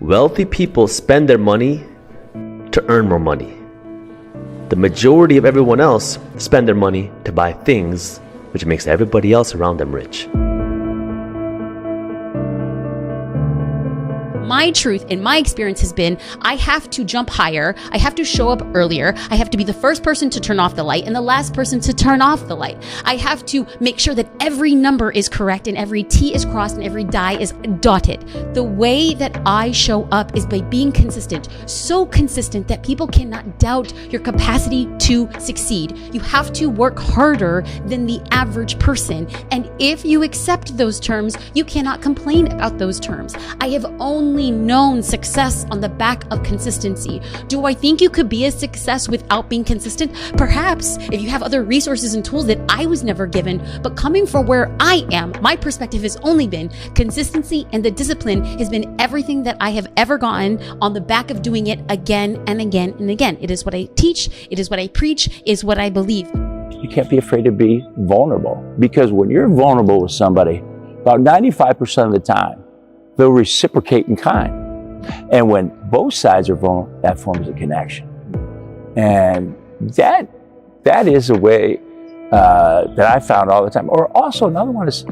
Wealthy people spend their money to earn more money. The majority of everyone else spend their money to buy things, which makes everybody else around them rich. My truth in my experience has been, I have to jump higher. I have to show up earlier. I have to be the first person to turn off the light and the last person to turn off the light. I have to make sure that every number is correct and every T is crossed and every die is dotted. The way that I show up is by being consistent, so consistent that people cannot doubt your capacity to succeed. You have to work harder than the average person. And if you accept those terms, you cannot complain about those terms. I have only known success on the back of consistency. Do I think you could be a success without being consistent? Perhaps, if you have other resources and tools that I was never given. But coming from where I am, my perspective has only been consistency, and the discipline has been everything that I have ever gotten on the back of doing it again and again and again. It is what I teach, it is what I preach, it is what I believe. You can't be afraid to be vulnerable, because when you're vulnerable with somebody, about 95% of the time, they'll reciprocate in kind. And when both sides are vulnerable, that forms a connection. And that is a way that I found all the time. Or also another one is,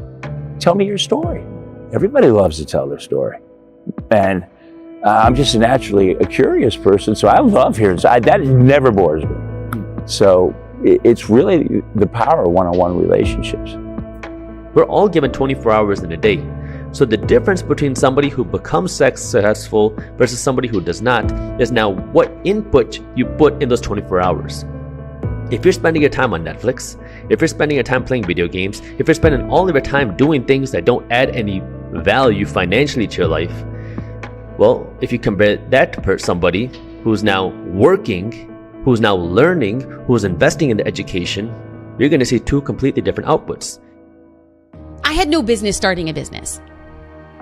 tell me your story. Everybody loves to tell their story. And I'm just naturally a curious person, so I love hearing. That never bores me. So it's really the power of one-on-one relationships. We're all given 24 hours in a day. So the difference between somebody who becomes successful versus somebody who does not is now what input you put in those 24 hours. If you're spending your time on Netflix, if you're spending your time playing video games, if you're spending all of your time doing things that don't add any value financially to your life, well, if you compare that to somebody who's now working, who's now learning, who's investing in the education, you're going to see two completely different outputs. I had no business starting a business,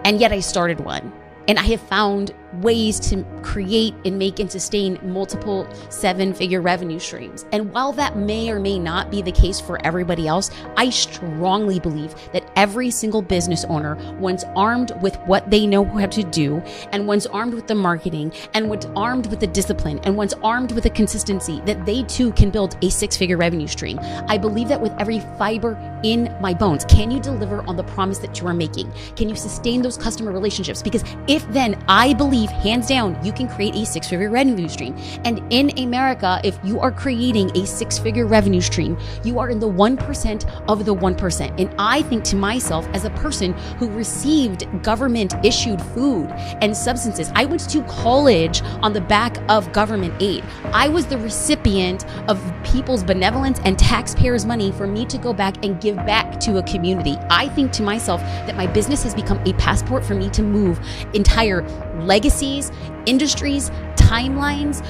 and yet I started one. And I have found ways to create and make and sustain multiple 7-figure revenue streams. And while that may or may not be the case for everybody else, I strongly believe that every single business owner, once armed with what they know how to do, and once armed with the marketing, and once armed with the discipline, and once armed with the consistency, that they too can build a 6-figure revenue stream. I believe that with every fiber in my bones. Can you deliver on the promise that you are making? Can you sustain those customer relationships? Because if then, I believe hands down, you can create a 6-figure revenue stream. And in America, if you are creating a 6-figure revenue stream, you are in the 1% of the 1%. And I think to myself, as a person who received government issued food and substances, I went to college on the back of government aid. I was the recipient of people's benevolence and taxpayers' money for me to go back and give back to a community. I think to myself that my business has become a passport for me to move entire legacies, industries, timelines,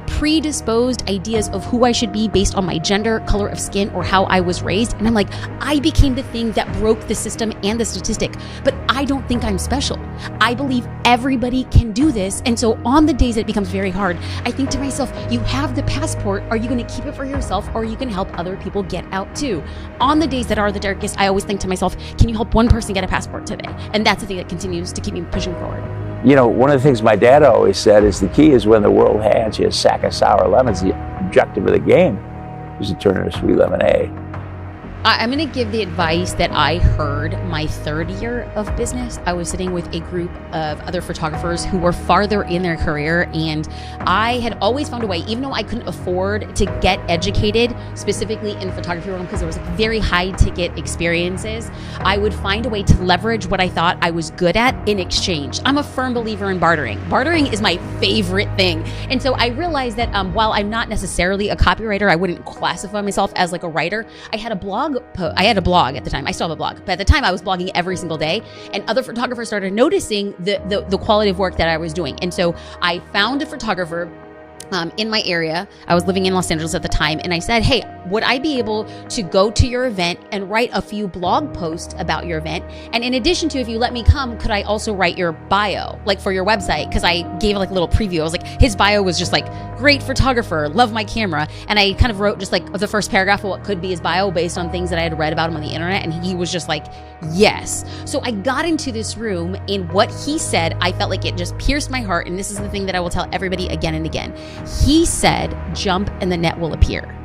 predisposed ideas of who I should be based on my gender, color of skin, or how I was raised. And I'm like, I became the thing that broke the system and the statistic, but I don't think I'm special. I believe everybody can do this. And so on the days that it becomes very hard, I think to myself, you have the passport. Are you going to keep it for yourself, or are you going to help other people get out too? On the days that are the darkest, I always think to myself, can you help one person get a passport today? And that's the thing that continues to keep me pushing forward. You know, one of the things my dad always said is the key is when the world hands you a sack of sour lemons, the objective of the game is to turn it into sweet lemonade. I'm going to give the advice that I heard my 3rd year of business. I was sitting with a group of other photographers who were farther in their career, and I had always found a way, even though I couldn't afford to get educated specifically in photography realm because there was very high ticket experiences, I would find a way to leverage what I thought I was good at in exchange. I'm a firm believer in bartering. Bartering is my favorite thing. And so I realized that while I'm not necessarily a copywriter, I wouldn't classify myself as like a writer. I had a blog at the time. I still have a blog, but at the time I was blogging every single day, and other photographers started noticing the quality of work that I was doing. And so I found a photographer in my area. I was living in Los Angeles at the time, and I said, hey, would I be able to go to your event and write a few blog posts about your event? And in addition to, if you let me come, could I also write your bio, like for your website? Because I gave like a little preview. I was like, his bio was just like, great photographer, love my camera. And I kind of wrote just like the first paragraph of what could be his bio based on things that I had read about him on the internet. And he was just like, yes. So I got into this room, and what he said, I felt like it just pierced my heart. And this is the thing that I will tell everybody again and again. He said, jump and the net will appear.